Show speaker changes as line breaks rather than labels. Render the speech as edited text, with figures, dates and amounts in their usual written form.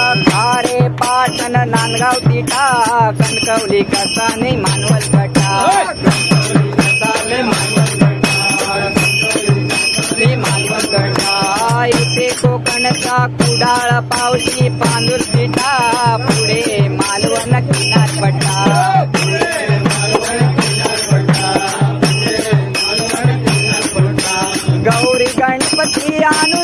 खारे पाटण नांदगाव तिठा कणकवली कसाने मानवल गटा मानवल गटा इथे कोकणचा कुडाळ पावशी पांदूर तिठा पुढे मालवण किनारपट्टा गौरी गणपती आणू